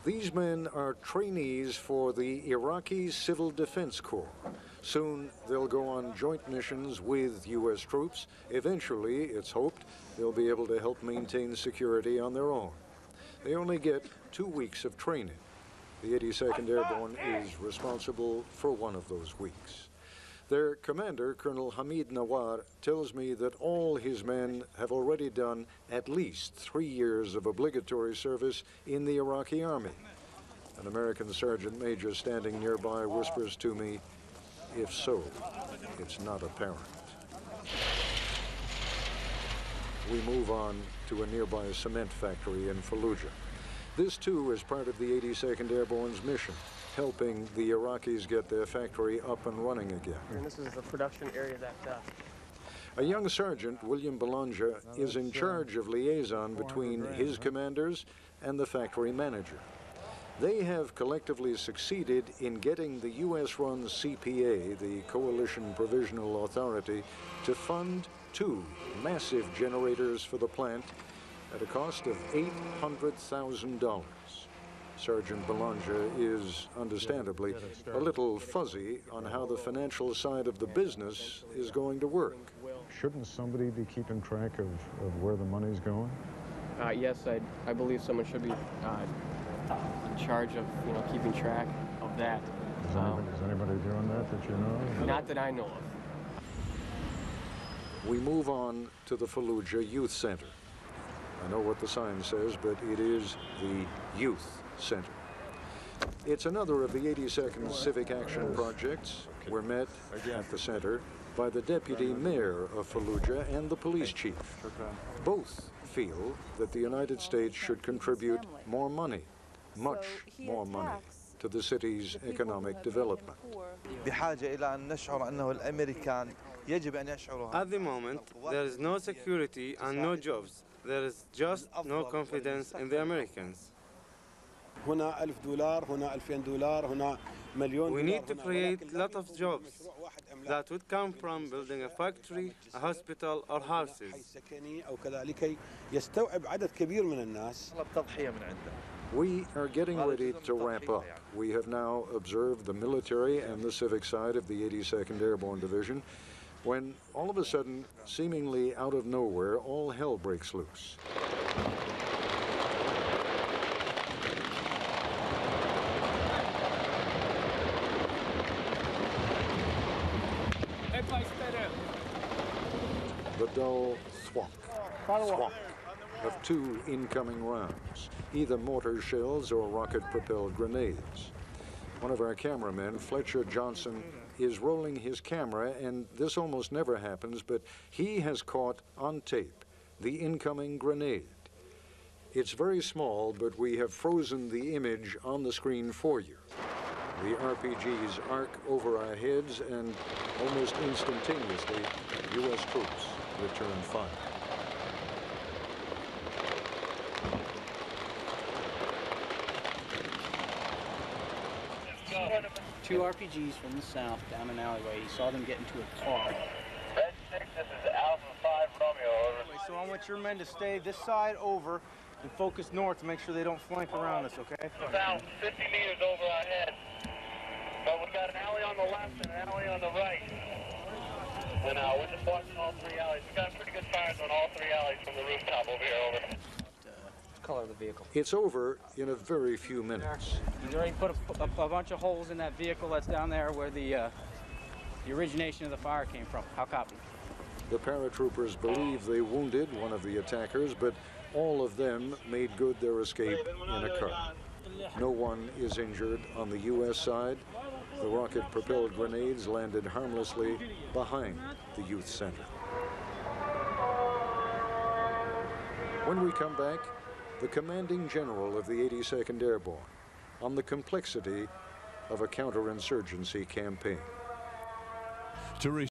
These men are trainees for the Iraqi Civil Defense Corps. Soon they'll go on joint missions with U.S. troops. Eventually, it's hoped, they'll be able to help maintain security on their own. They only get 2 weeks of training. The 82nd Airborne is responsible for one of those weeks. Their commander, Colonel Hamid Nawar, tells me that all his men have already done at least 3 years of obligatory service in the Iraqi army. An American sergeant major standing nearby whispers to me, if so, it's not apparent. We move on to a nearby cement factory in Fallujah. This, too, is part of the 82nd Airborne's mission, helping the Iraqis get their factory up and running again. And this is the production area that... A young sergeant, William Belanger, is in charge of liaison between his commanders and the factory manager. They have collectively succeeded in getting the U.S.-run CPA, the Coalition Provisional Authority, to fund 2 massive generators for the plant at a cost of $800,000. Sergeant Belanger is, understandably, a little fuzzy on how the financial side of the business is going to work. Shouldn't somebody be keeping track of where the money's going? Yes, I believe someone should be in charge of, keeping track of that. Is anybody doing that you know? Not that I know of. We move on to the Fallujah Youth Center. I know what the sign says, but it is the Youth Center. It's another of the 82nd Civic Action projects. We're met at the center by the deputy mayor of Fallujah and the police chief. Both feel that the United States should contribute more money, much more money, to the city's economic development. At the moment, there is no security and no jobs. There is just no confidence in the Americans. We need to create a lot of jobs that would come from building a factory, a hospital, or houses. We are getting ready to wrap up. We have now observed the military and the civic side of the 82nd Airborne Division, when all of a sudden, seemingly out of nowhere, all hell breaks loose. The dull thwomp, thwomp of 2 incoming rounds, either mortar shells or rocket-propelled grenades. One of our cameramen, Fletcher Johnson, is rolling his camera, and this almost never happens, but he has caught on tape the incoming grenade. It's very small, but we have frozen the image on the screen for you. The RPGs arc over our heads, and almost instantaneously, U.S. troops return fire. Two RPGs from the south down an alleyway. He saw them get into a car. Red 6, this is Alpha 5 Romeo, over. So I want your men to stay this side over and focus north to make sure they don't flank around us, okay? About 50 meters over our head. But we got an alley on the left and an alley on the right. And we're just watching all 3 alleys. We got pretty good fires on all 3 alleys from the rooftop over here, over. Color of the vehicle. It's over in a very few minutes. He's already put a bunch of holes in that vehicle that's down there where the origination of the fire came from. How copy? The paratroopers believe they wounded one of the attackers, but all of them made good their escape in a car. No one is injured on the U.S. side. The rocket-propelled grenades landed harmlessly behind the youth center. When we come back, the commanding general of the 82nd Airborne on the complexity of a counterinsurgency campaign.